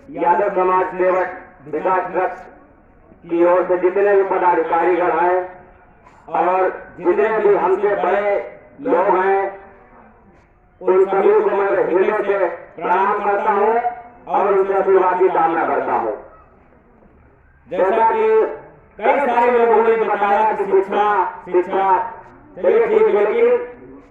यादव समाज सेवक विकास ट्रस्ट की ओर से जितने भी पदाधिकारीगण हैं और जितने भी हमसे बड़े लोग हैं, उन सभी को मैं हृदय से प्रणाम करता हूँ और उनसे आशीर्वाद की कामना करता हूँ। जैसा कि कई सारे लोगों ने बताया कि शिक्षा चलिए ठीक है, लेकिन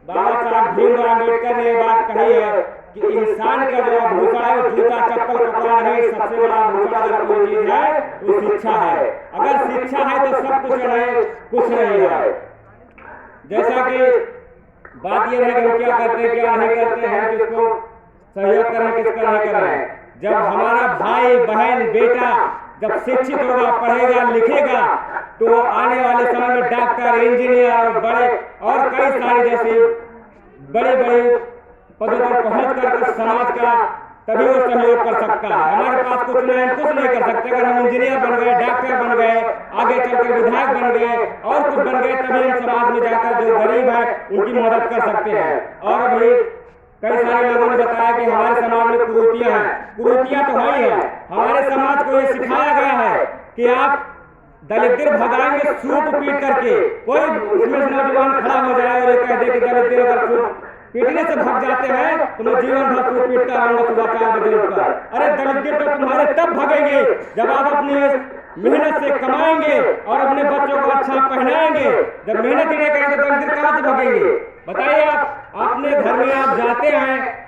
बाबा साहब भीमराव अम्बेडकर ने ये बात कही है कि इंसान का जो भूषण है वो जूता चप्पल कपड़ा नहीं, सबसे बड़ा भूषण अगर कोई चीज है तो शिक्षा है। अगर शिक्षा है तो सब कुछ है, कुछ नहीं है। जैसा कि बात यह है कि हम क्या करते हैं क्या नहीं करते हैं, किसको सहयोग करें किसका नहीं करें। जब हमारा भाई बहन बेटा जब शिक्षित होगा, पढ़ेगा लिखेगा, तो आने वाले समय में डॉक्टर इंजीनियर और बड़े और कई सारे जैसे बड़े बड़े पदों पर पहुंच कर समाज का तभी वो सहयोग कर सकता है। हमारे पास कुछ नहीं कर सकते। अगर हम इंजीनियर बन गए, डॉक्टर बन गए, आगे चलकर विधायक बन गए और कुछ बन गए, तभी हम समाज में जाकर जो गरीब है उनकी मदद कर सकते हैं। और अभी कई सारे लोगों ने बताया कि हमारे समाज में कुरीतियां हैं। कुरीतियां तो है ही है। हमारे समाज को ये सिखाया गया है कि आप दलित भगाएंगे सूप पीट करके। कोई इसमें नौजवान खड़ा हो जाए और कह दे कि दलित अगर सूप पीटने से भाग जाते हैं तो मैं जीवन भर सूप पीटता रहूंगा सुबह 4 बजे उठकर। अरे दलित तो तुम्हारे तब भगेंगे जब आप अपनी मेहनत से कमाएंगे और अपने बच्चों को अच्छा पहनाएंगे। जब मेहनत ही नहीं करेंगे तो दलित कहां से भगेंगे? बताइए आप अपने घर में आप जाते हैं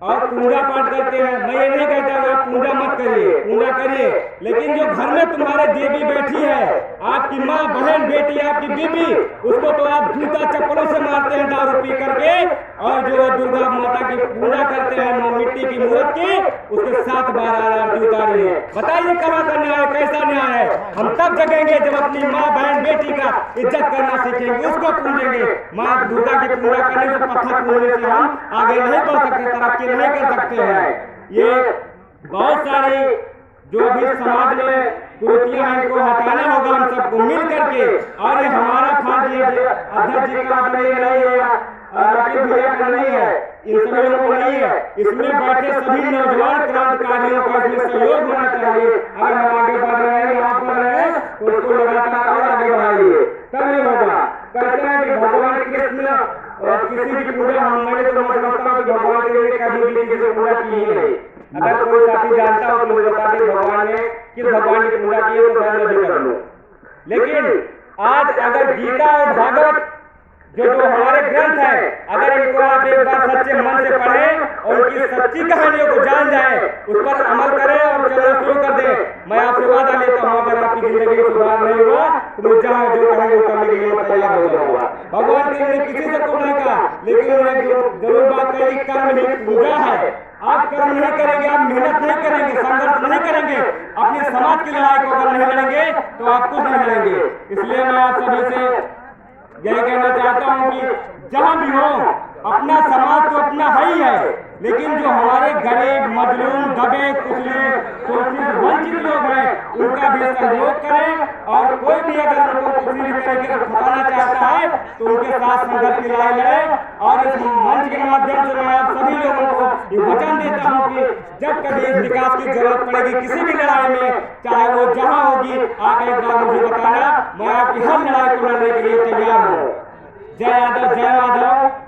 और पूजा पाठ करते हैं। मैं ये नहीं कहता कि आप पूजा मत करिए, पूजा करिए, लेकिन जो घर में तुम्हारे देवी बैठी है, आपकी माँ बहन बेटी आपकी बीबी, उसको तो आप जूता चप्पलों से मारते हैं दारू पी करके। और जो दुर्गा माता की पूजा करते हैं मिट्टी की मूर्त की, उसके 7 बार आरती उतारी है। बताइए कहाँ का न्याय, कैसा न्याय है? हम तब जगेंगे जब अपनी माँ बहन बेटी का इज्जत करना सीखेंगे, उसको पूजेंगे। माँ दुर्गा की पूजा करने से पत्थर पूजने से हम आगे नहीं बढ़ सकते, तरक्की नहीं कर सकते हैं। ये बहुत सारी जो भी समाज में कुरीतियां हैं इनको हटाना होगा हम सबको मिल करके। और ये हमारा फर्ज है, अध्यक्ष जी का नहीं है, राकेश भैया का नहीं है, इन सभी लोगों को नहीं है। इसमें बैठे सभी नौजवान क्रांतिकारियों का इसमें सहयोग होना चाहिए। अगर हम आगे बढ़ रहे हैं, आप बढ़ रहे हैं, तो उसको लगातार और आगे बढ़ाइए, तब ये होगा। कहते हैं कि भगवान कृष्ण और किसी की पूजा मैंने तो मैं समझता हूँ कि भगवान के लिए कभी भी किसी पूजा की ही नहीं। अगर कोई साथी जानता हो तो मुझे बता दे भगवान ने किस भगवान की पूजा की है, तो मैं भी कर लूं। लेकिन आज अगर गीता और भागवत जो हमारे ग्रंथ है, अगर इनको आप एक बार सच्चे मन से पढ़ें और उनकी सच्ची कहानियों को जान जाएं, उस पर अमल करें और चलना शुरू कर दें। मैं आपसे वादा लेता हूँ अगर आपकी जिंदगी में सुधार नहीं हुआ तो मैं जहाँ जो कहेंगे वो करने के लिए मैं तैयार हो जाऊंगा। भगवान के लिए किसी से कुछ नहीं कहा, लेकिन उन्होंने जरूर बात कही कर्म ही पूजा है। आप कर्म नहीं करेंगे, आप मेहनत नहीं करेंगे, संघर्ष नहीं करेंगे, अपने समाज की लड़ाई को अगर नहीं लड़ेंगे तो आप कुछ नहीं लड़ेंगे। इसलिए मैं आप सभी से यही कहना चाहता हूँ कि जहाँ भी हो, अपना समाज तो अपना है ही है, लेकिन जो हमारे गरीब मजलूम दबे कुचले शोषित वंचित लोग हैं उनका भी सहयोग करें। और कोई भी अगर उनको किसी भी तरीके से फंसाना चाहता है तो उनके साथ संघर्ष की लड़ाई लड़े। और इस मंच के माध्यम से मैं आप सभी लोगों को ये वचन देता हूँ कि जब कभी इस विकास की जरूरत पड़ेगी किसी भी लड़ाई में, चाहे वो जहाँ होगी, आप एक बार मुझे बताना, मैं आपकी हर लड़ाई को लड़ने के लिए तैयार हूँ। जय यादव, जय माधव।